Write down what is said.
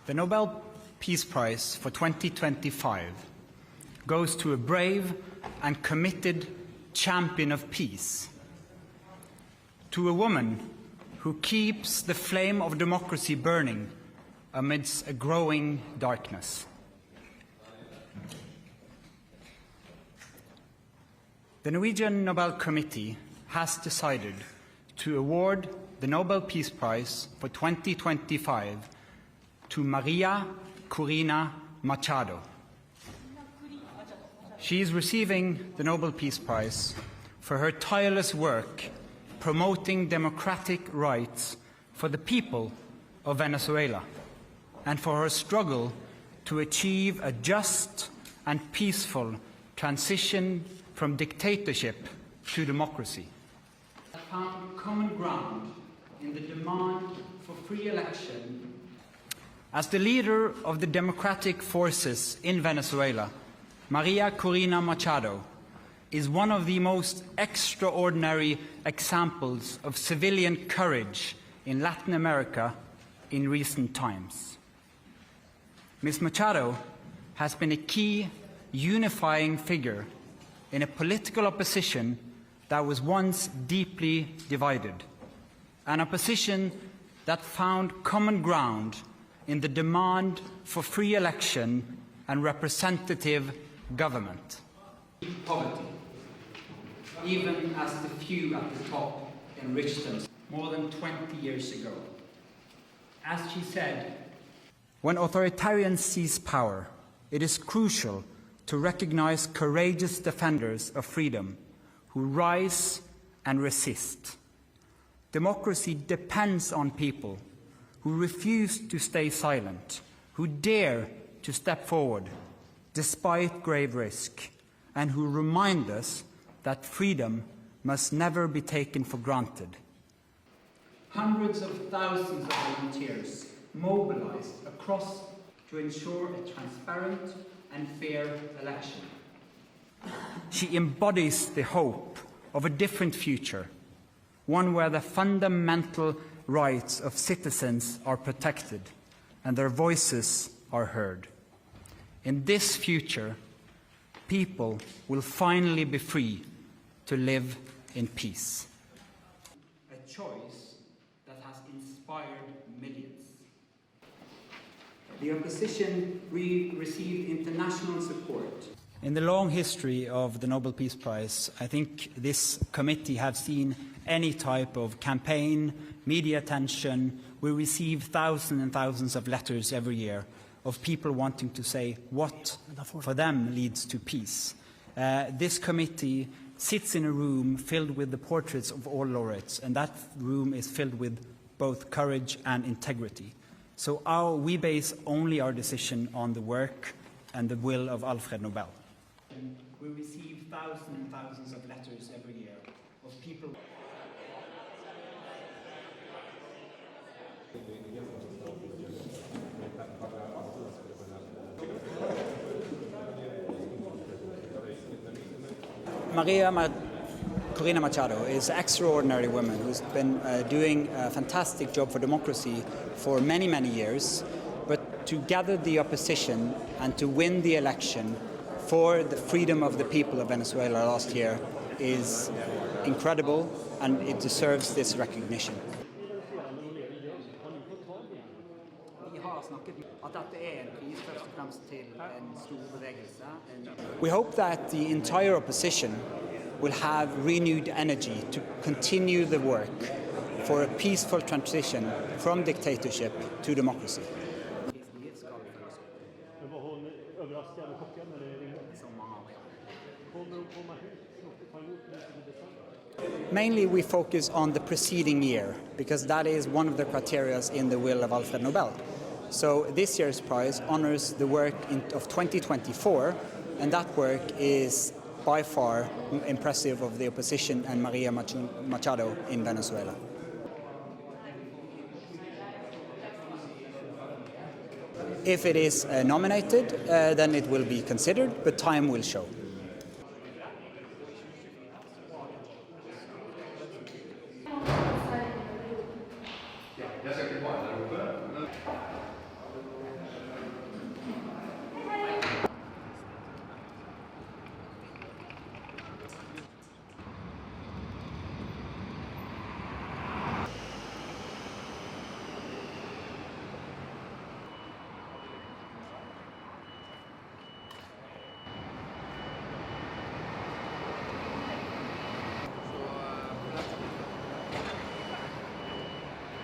The Nobel Peace Prize for 2025 goes to a brave and committed champion of peace, to a woman who keeps the flame of democracy burning amidst a growing darkness. The Norwegian Nobel Committee has decided to award the Nobel Peace Prize for 2025 to Maria Corina Machado. She is receiving the Nobel Peace Prize for her tireless work promoting democratic rights for the people of Venezuela and for her struggle to achieve a just and peaceful transition from dictatorship to democracy. Found common ground in the demand for free election. As the leader of the democratic forces in Venezuela, Maria Corina Machado is one of the most extraordinary examples of civilian courage in Latin America in recent times. Ms. Machado has been a key unifying figure in a political opposition that was once deeply divided, an opposition that found common ground in the demand for free election and representative government. Poverty, even as the few at the top enriched themselves more than 20 years ago. As she said, when authoritarians seize power, it is crucial to recognize courageous defenders of freedom who rise and resist. Democracy depends on people who refuse to stay silent, who dare to step forward despite grave risk, and who remind us that freedom must never be taken for granted. Hundreds of thousands of volunteers mobilized across to ensure a transparent and fair election. She embodies the hope of a different future, one where the fundamental rights of citizens are protected and their voices are heard. In this future, people will finally be free to live in peace. A choice that has inspired millions. The opposition received international support. In the long history of the Nobel Peace Prize, I think this committee has seen any type of campaign, media attention. We receive thousands and thousands of letters every year of people wanting to say what for them leads to peace. This committee sits in a room filled with the portraits of all laureates, and that room is filled with both courage and integrity. So we base only our decision on the work and the will of Alfred Nobel. We receive thousands and thousands of letters every year of people. Maria Corina Machado is an extraordinary woman who's been doing a fantastic job for democracy for many, many years. But to gather the opposition and to win the election for the freedom of the people of Venezuela last year is incredible, and it deserves this recognition. We hope that the entire opposition will have renewed energy to continue the work for a peaceful transition from dictatorship to democracy. Mainly we focus on the preceding year, because that is one of the criteria in the will of Alfred Nobel. So this year's prize honors the work of 2024, and that work is by far impressive of the opposition and Maria Machado in Venezuela. If it is nominated, then it will be considered, but time will show.